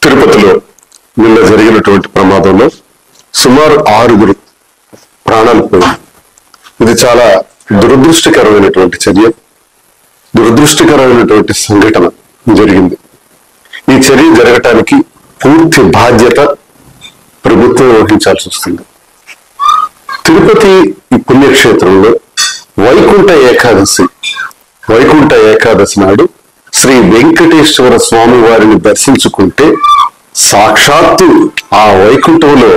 తిరుపతిలో నిన్న జరిగినటువంటి ప్రమాదంలో సుమారు 6 ప్రాణాలు పోయాయి. ఇది చాలా దురదృష్టకరమైనటువంటి చర్య, దురదృష్టకరమైనటువంటి సంఘటన జరిగింది. ఈ చర్య జరగటానికి పూర్తి బాధ్యత ప్రభుత్వం వహించాల్సి వస్తుంది. తిరుపతి ఈ పుణ్యక్షేత్రంలో వైకుంఠ ఏకాదశి నాడు శ్రీ వెంకటేశ్వర స్వామి వారిని దర్శించుకుంటే సాక్షాత్తు ఆ వైకుంఠంలో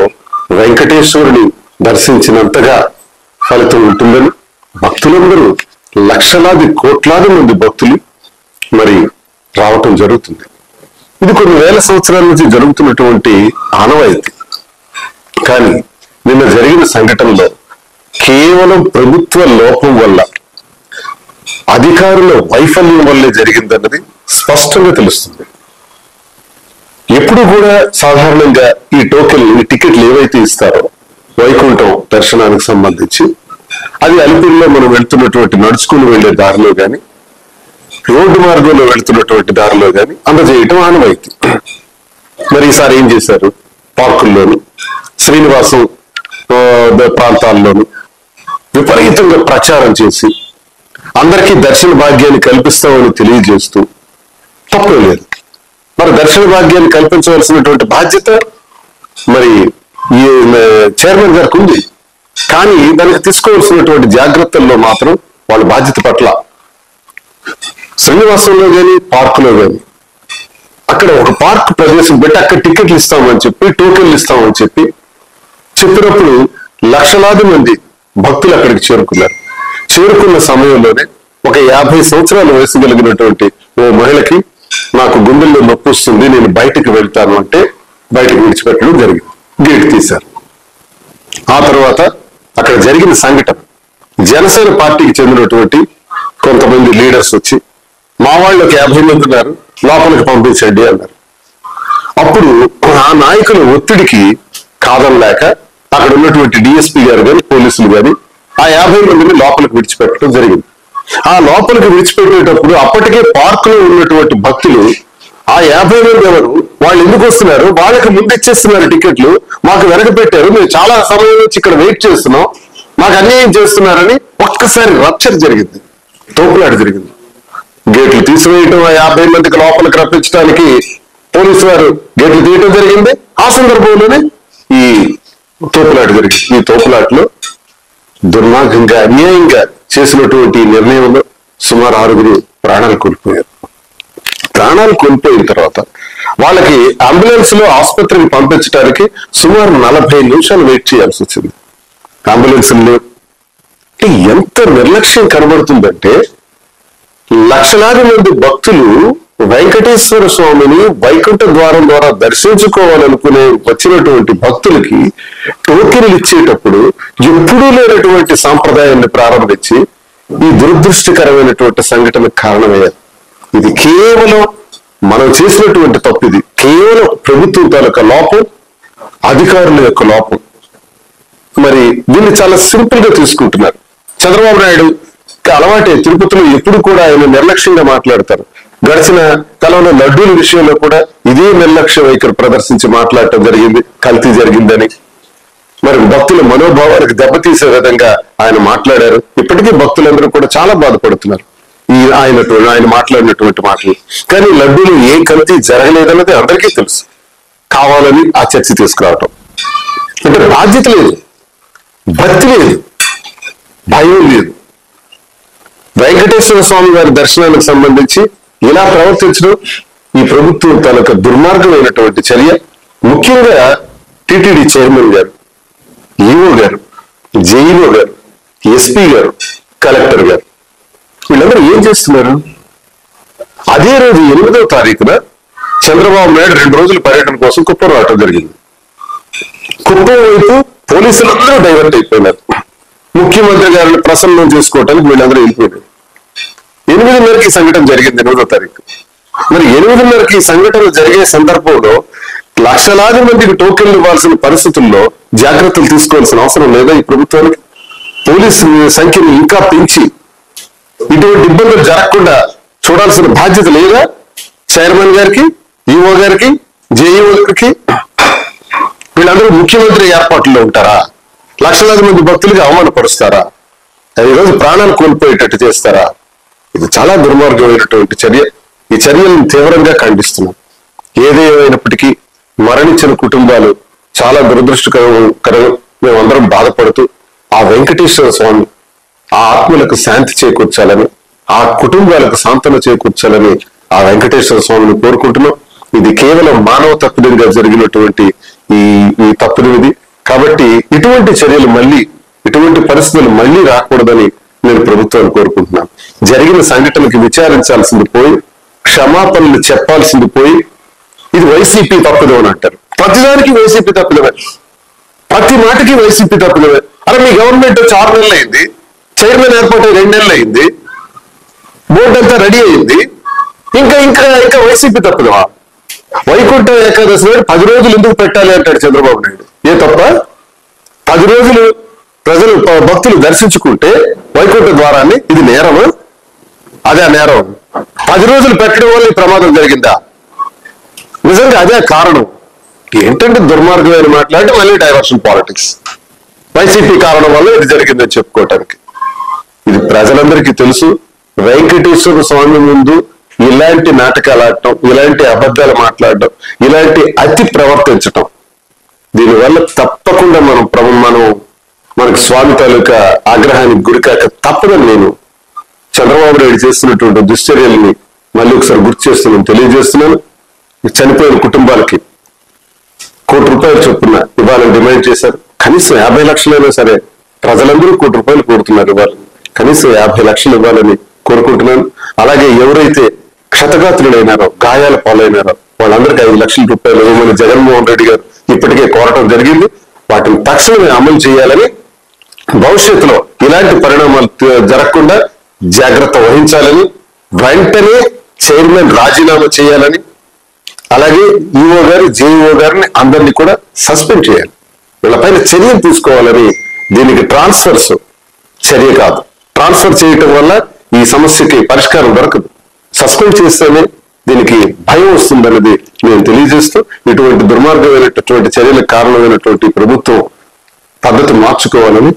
వెంకటేశ్వరుని దర్శించినంతగా ఫలితం ఉంటుందని భక్తులందరూ లక్షలాది కోట్లాది మంది భక్తులు మరి రావటం జరుగుతుంది. ఇది కొన్ని వేల సంవత్సరాల నుంచి జరుగుతున్నటువంటి ఆనవాయితీ. కానీ నిన్న జరిగిన సంఘటనలో కేవలం ప్రభుత్వ లోపం వల్ల, అధికారుల వైఫల్యం వల్లే జరిగిందన్నది స్పష్టంగా తెలుస్తుంది. ఎప్పుడు కూడా సాధారణంగా ఈ టికెట్లు ఏవైతే ఇస్తారో వైకుంఠం దర్శనానికి సంబంధించి, అది అలిపిరిలో మనం వెళ్తున్నటువంటి నడుచుకుని వెళ్లే దారిలో గాని, రోడ్డు మార్గంలో వెళ్తున్నటువంటి దారిలో గాని అందజేయటం ఆనవాయితీ. మరి ఈసారి ఏం చేశారు? పార్కుల్లోను, శ్రీనివాసం ప్రాంతాల్లోనూ విపరీతంగా ప్రచారం చేసి అందరికీ దర్శన భాగ్యాన్ని కల్పిస్తామని తెలియజేస్తూ తప్పే లేదు. మరి దర్శన భాగ్యాన్ని కల్పించవలసినటువంటి బాధ్యత మరి ఈ చైర్మన్ గారికి ఉంది. కానీ దానికి తీసుకోవాల్సినటువంటి జాగ్రత్తల్లో మాత్రం వాళ్ళ బాధ్యత పట్ల శ్రీనివాసంలో కానీ పార్కులో కానీ అక్కడ ఒక పార్క్ ప్రదేశం పెట్టి అక్కడ టికెట్లు ఇస్తామని చెప్పి, టోకెన్లు ఇస్తామని చెప్పినప్పుడు లక్షలాది మంది భక్తులు అక్కడికి చేరుకున్నారు. చేరుకున్న సమయంలోనే ఒక 50 సంవత్సరాల వయసు కలిగినటువంటి ఓ మహిళకి నాకు గుండెల్లో నొప్పి వస్తుంది, నేను బయటికి వెళ్తాను అంటే బయటకు విడిచిపెట్టడం జరిగింది. గేట్ తీశారు. ఆ తర్వాత అక్కడ జరిగిన సంఘటన, జనసేన పార్టీకి చెందినటువంటి కొంతమంది లీడర్స్ వచ్చి మా వాళ్ళకి 50 మంది ఉన్నారు, లోపలికి పంపించండి అన్నారు. అప్పుడు ఆ నాయకుల ఒత్తిడికి కాదనలేక అక్కడ ఉన్నటువంటి డిఎస్పీ గారు కానీ, పోలీసులు కానీ ఆ 50 మందిని లోపలికి విడిచిపెట్టడం జరిగింది. ఆ లోపలికి విడిచిపెట్టేటప్పుడు అప్పటికే పార్కులో ఉన్నటువంటి భక్తులు ఆ 50 మంది ఎవరు, వాళ్ళు ఎందుకు వస్తున్నారు, వాళ్ళకి ముందు ఇచ్చేస్తున్నారు టికెట్లు, మాకు వెనక పెట్టారు, మేము చాలా సమయం నుంచి ఇక్కడ వెయిట్ చేస్తున్నాం, మాకు అన్యాయం చేస్తున్నారని ఒక్కసారి రప్చర్ జరిగింది, తోపులాట జరిగింది. గేట్లు తీసివేయటం, ఆ 50 మందికి లోపలికి రప్పించడానికి పోలీసు వారు గేట్లు తీయటం జరిగింది. ఆ సందర్భంలోనే ఈ తోపులాట జరిగింది. ఈ తోపులాటలో దుర్మార్గంగా, అన్యాయంగా చేసినటువంటి నిర్ణయంలో సుమారు 6 ప్రాణాలు కోల్పోయారు. ప్రాణాలు కోల్పోయిన తర్వాత వాళ్ళకి అంబులెన్స్ లో ఆసుపత్రికి పంపించడానికి సుమారు 40 నిమిషాలు వెయిట్ చేయాల్సి వచ్చింది. అంబులెన్స్ ఎంత నిర్లక్ష్యం కనబడుతుందంటే, లక్షలాది మంది భక్తులు వెంకటేశ్వర స్వామిని వైకుంఠ ద్వారం ద్వారా దర్శించుకోవాలనుకునే వచ్చినటువంటి భక్తులకి టోకెన్లు ఇచ్చేటప్పుడు ఎప్పుడూ లేనటువంటి సాంప్రదాయాన్ని ప్రారంభించి ఈ దురదృష్టకరమైనటువంటి సంఘటనకు కారణమయ్యారు. ఇది కేవలం మనం చేసినటువంటి తప్పు. ఇది కేవలం ప్రభుత్వం తాలూకా లోపం, అధికారుల యొక్క లోపం. మరి దీన్ని చాలా సింపుల్ గా తీసుకుంటున్నారు. చంద్రబాబు నాయుడు అలవాటే, తిరుపతిలో ఎప్పుడు కూడా ఆయన నిర్లక్ష్యంగా మాట్లాడతారు. గడిచిన కాలంలో లడ్డూల విషయంలో కూడా ఇదే నిర్లక్ష్య వైఖరి ప్రదర్శించి మాట్లాడటం జరిగింది, కల్తీ జరిగిందని. మరి భక్తుల మనోభావాలకు దెబ్బతీసే విధంగా ఆయన మాట్లాడారు. ఇప్పటికీ భక్తులందరూ కూడా చాలా బాధపడుతున్నారు ఆయన మాట్లాడినటువంటి మాటలు. కానీ లడ్డూలు ఏ కల్తీ జరగలేదన్నది అందరికీ తెలుసు. కావాలని ఆ చర్చ తీసుకురావటం అంటే బాధ్యత లేదు, భక్తి లేదు, భయం లేదు. వెంకటేశ్వర స్వామి వారి దర్శనానికి సంబంధించి ఇలా ప్రవర్తించడం ఈ ప్రభుత్వం తనకు దుర్మార్గమైనటువంటి చర్య. ముఖ్యంగా టిటిడి చైర్మన్ గారు, ఈఓ గారు, జేఈఓ గారు, ఎస్పీ గారు, కలెక్టర్ గారు వీళ్ళందరూ ఏం చేస్తున్నారు? అదే రోజు 8వ తారీఖున చంద్రబాబు నాయుడు 2 రోజుల పర్యటన కోసం కుప్పం రావటం జరిగింది. కుప్పం వైపు పోలీసులందరూ డైవర్ట్ అయిపోయినారు. ముఖ్యమంత్రి గారిని ప్రసన్నం చేసుకోవటానికి వీళ్ళందరూ వెళ్ళిపోయారు. 8:30కి సంఘటన జరిగింది 8వ తారీఖు. మరి 8:30కి సంఘటన జరిగే సందర్భంలో లక్షలాది మందికి టోకెన్లు ఇవ్వాల్సిన పరిస్థితుల్లో జాగ్రత్తలు తీసుకోవాల్సిన అవసరం లేదా ఈ ప్రభుత్వానికి? పోలీసు సంఖ్యను ఇంకా పెంచి ఇటువంటి ఇబ్బందులు జరగకుండా చూడాల్సిన బాధ్యత లేదా చైర్మన్ గారికి, ఈఓ గారికి, జేఈఓలకి వీళ్ళందరూ ముఖ్యమంత్రి ఏర్పాట్లలో ఉంటారా? లక్షలాది మంది భక్తులకి అవమానపరుస్తారా? ఈరోజు ప్రాణాలు కోల్పోయేటట్టు చేస్తారా? ఇది చాలా దుర్మార్గమైనటువంటి చర్య. ఈ చర్యలను తీవ్రంగా ఖండిస్తున్నాం. ఏదేమైనప్పటికీ మరణించిన కుటుంబాలు చాలా దురదృష్టకరం. మేమందరం బాధపడుతూ ఆ వెంకటేశ్వర స్వామి ఆ ఆత్మలకు శాంతి చేకూర్చాలని, ఆ కుటుంబాలకు సాంత్వన చేకూర్చాలని ఆ వెంకటేశ్వర స్వామిని కోరుకుంటున్నాం. ఇది కేవలం మానవ తప్పిదంగా జరిగినటువంటి ఈ తప్పునిది. కాబట్టి ఇటువంటి చర్యలు ఇటువంటి పరిస్థితులు మళ్ళీ రాకూడదని నేను ప్రభుత్వాన్ని కోరుకుంటున్నాను. జరిగిన సంఘటనకి విచారించాల్సింది పోయి, క్షమాపణలు చెప్పాల్సింది పోయి, ఇది వైసీపీ తప్పిదం అని అంటారు. ప్రతిదానికి వైసీపీ తప్పిదమే, ప్రతి మాటకి వైసీపీ తప్పిదమే. అరే మీ గవర్నమెంట్ వచ్చి 6 నెలలు అయింది, చైర్మన్ ఏర్పాటు 2 నెలలు అయింది, బోర్డు అంతా రెడీ అయింది, ఇంకా ఇంకా ఇంకా వైసీపీ తప్పిదమా? వైకుంఠ ఏకాదశి నాడు 10 రోజులు ఎందుకు పెట్టాలి అంటాడు చంద్రబాబు నాయుడు. ఏ తప్ప? 10 రోజులు ప్రజలు భక్తులు దర్శించుకుంటే వైకుంఠ ద్వారాన్ని, ఇది నేరమా? అదే నేరం. 10 రోజులు పెట్టడం వల్ల ఈ ప్రమాదం జరిగిందా? నిజంగా అదే కారణం. ఏంటంటే దుర్మార్గమైన మాట్లాడితే మళ్ళీ డైవర్షన్ పాలిటిక్స్. వైసీపీ కారణం వల్ల ఇది జరిగిందని చెప్పుకోవటానికి. ఇది ప్రజలందరికీ తెలుసు. వెంకటేశ్వర స్వామి ముందు ఇలాంటి నాటకాలు ఆడటం, ఇలాంటి అబద్ధాలు మాట్లాడటం, ఇలాంటి అతి ప్రవర్తించటం, దీనివల్ల తప్పకుండా మనకి స్వామి తాలూకా ఆగ్రహానికి గురికాక తప్పదని నేను చంద్రబాబు నాయుడు చేస్తున్నటువంటి దుశ్చర్యల్ని మళ్ళీ ఒకసారి గుర్తు చేస్తున్నాను, తెలియజేస్తున్నాను. చనిపోయిన కుటుంబాలకి ₹1,00,00,000 చొప్పున ఇవ్వాలని డిమాండ్ చేశారు. కనీసం 50 లక్షలైనా సరే, ప్రజలందరూ ₹1,00,00,000 కోరుతున్నారు ఇవ్వాలి, కనీసం 50 లక్షలు ఇవ్వాలని కోరుకుంటున్నాను. అలాగే ఎవరైతే క్షతగాత్రులైనారో, గాయాల పాలైనారో వాళ్ళందరికీ ₹5 లక్షల ఇవ్వమని జగన్మోహన్ రెడ్డి గారు ఇప్పటికే కోరటం జరిగింది. వాటిని తక్షణమే అమలు చేయాలని, భవిష్యత్తులో ఇలాంటి పరిణామాలు జరగకుండా జాగ్రత్త వహించాలని, వెంటనే చైర్మన్ రాజీనామా చేయాలని, అలాగే ఈఓ గారు, జేఈఓ గారిని అందరినీ కూడా సస్పెండ్ చేయాలి. వీళ్ళపైన చర్యలు తీసుకోవాలని. దీనికి ట్రాన్స్ఫర్స్ చర్య కాదు. ట్రాన్స్ఫర్ చేయటం వల్ల ఈ సమస్యకి పరిష్కారం దొరకదు. సస్పెండ్ చేస్తేనే దీనికి భయం వస్తుందన్నది నేను తెలియజేస్తూ, ఇటువంటి దుర్మార్గమైనటువంటి చర్యలకు కారణమైనటువంటి ప్రభుత్వం పద్ధతి మార్చుకోవాలని